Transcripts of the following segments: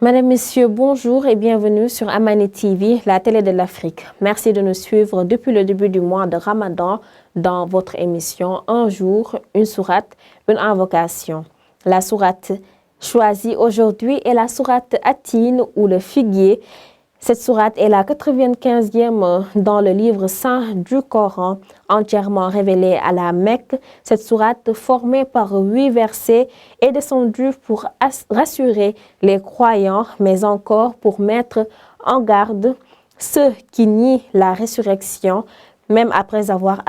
Madame, Messieurs, bonjour et bienvenue sur Amani TV, la télé de l'Afrique. Merci de nous suivre depuis le début du mois de Ramadan dans votre émission Un jour, une sourate, une invocation. La sourate choisie aujourd'hui est la sourate At-Tin ou le figuier. Cette sourate est la 95e dans le livre saint du Coran, entièrement révélée à la Mecque. Cette sourate, formée par 8 versets, est descendue pour rassurer les croyants, mais encore pour mettre en garde ceux qui nient la résurrection, même après avoir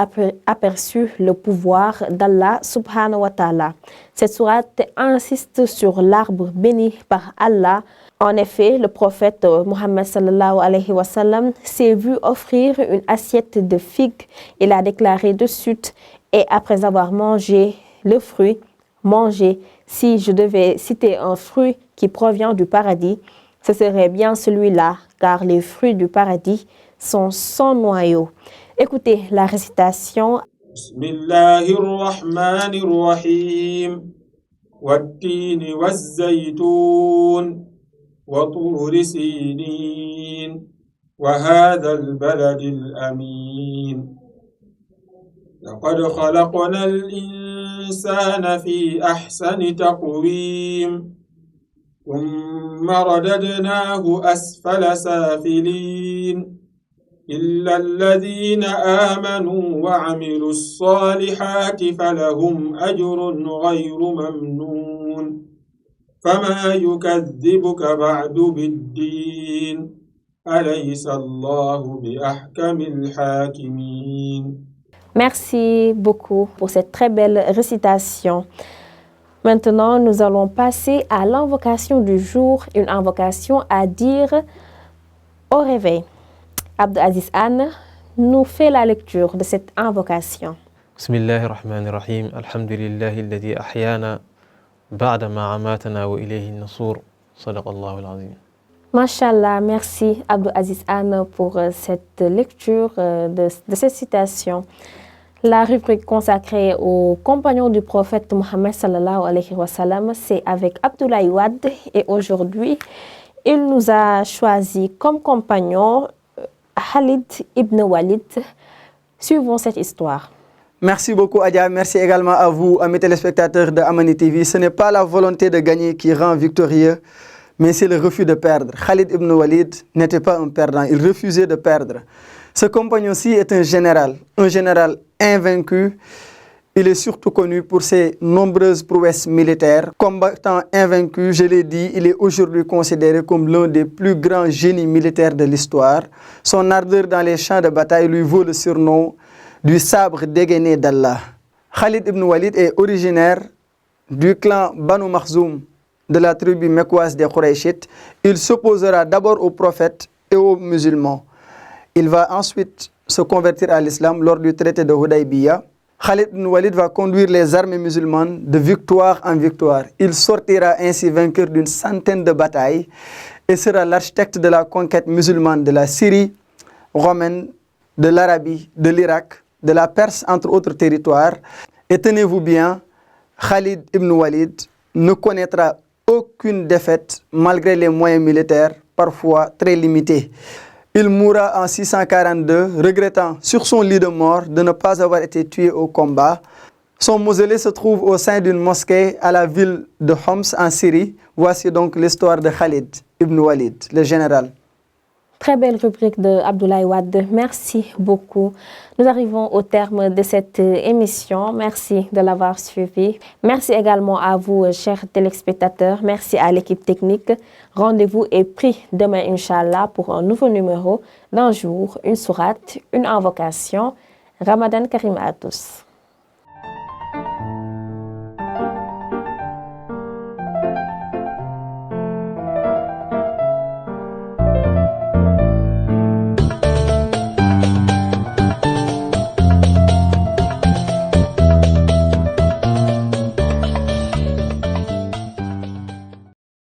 aperçu le pouvoir d'Allah subhanahu wa ta'ala. Cette sourate insiste sur l'arbre béni par Allah. En effet, le prophète Mohammed sallallahu alayhi wa sallam s'est vu offrir une assiette de figues. Il a déclaré de suite, et après avoir mangé le fruit, mangez. Si je devais citer un fruit qui provient du paradis, ce serait bien celui-là, car les fruits du paradis sont sans noyau. Écoutez la récitation. Bismillahirrahmanirrahim. Wat-tini waz-zaytun. وطور سينين وهذا البلد الأمين لقد خلقنا الإنسان في أحسن تقويم ثم رددناه أسفل سافلين إلا الذين آمنوا وعملوا الصالحات فلهم أجر غير ممنون فما يكذبك بعد بالدين أليس الله بأحكم الحاكمين. Merci beaucoup pour cette très belle récitation. Maintenant, nous allons passer à l'invocation du jour, une invocation à dire au réveil. Abdou Aziz Anne nous fait la lecture de cette invocation. Bismillahirrahmanirrahim. Alhamdulillahi alladhi ahyana ba'dama amatana wa ilayhi an-nusur. Sadaqallahu al-azim. Mashallah, merci Abdou Aziz Anne pour cette lecture de cette citation. La rubrique consacrée aux compagnons du prophète Mohammed sallallahu alayhi wa sallam, c'est avec Abdoulaye Wade, et aujourd'hui, il nous a choisi comme compagnon Khalid ibn Walid. Suivons cette histoire. Merci beaucoup Adia, merci également à vous, amis téléspectateurs de Amani TV. Ce n'est pas la volonté de gagner qui rend victorieux, mais c'est le refus de perdre. Khalid ibn Walid n'était pas un perdant, il refusait de perdre. Ce compagnon-ci est un général invaincu. Il est surtout connu pour ses nombreuses prouesses militaires. Combattant invaincu, je l'ai dit, il est aujourd'hui considéré comme l'un des plus grands génies militaires de l'histoire. Son ardeur dans les champs de bataille lui vaut le surnom du sabre dégainé d'Allah. Khalid ibn Walid est originaire du clan Banu Makhzoum de la tribu mecquoise des Qurayshites. Il s'opposera d'abord aux prophètes et aux musulmans. Il va ensuite se convertir à l'islam lors du traité de Hudaybiyah. Khalid ibn Walid va conduire les armées musulmanes de victoire en victoire. Il sortira ainsi vainqueur d'une centaine de batailles et sera l'architecte de la conquête musulmane de la Syrie romaine, de l'Arabie, de l'Irak, de la Perse, entre autres territoires. Et tenez-vous bien, Khalid ibn Walid ne connaîtra aucune défaite malgré les moyens militaires parfois très limités. Il mourra en 642, regrettant sur son lit de mort de ne pas avoir été tué au combat. Son mausolée se trouve au sein d'une mosquée à la ville de Homs en Syrie. Voici donc l'histoire de Khalid ibn Walid, le général. Très belle rubrique de Abdoulaye Wade. Merci beaucoup. Nous arrivons au terme de cette émission. Merci de l'avoir suivi. Merci également à vous, chers téléspectateurs. Merci à l'équipe technique. Rendez-vous est pris demain, Inch'Allah, pour un nouveau numéro d'Un jour, une sourate, une invocation. Ramadan Karim à tous.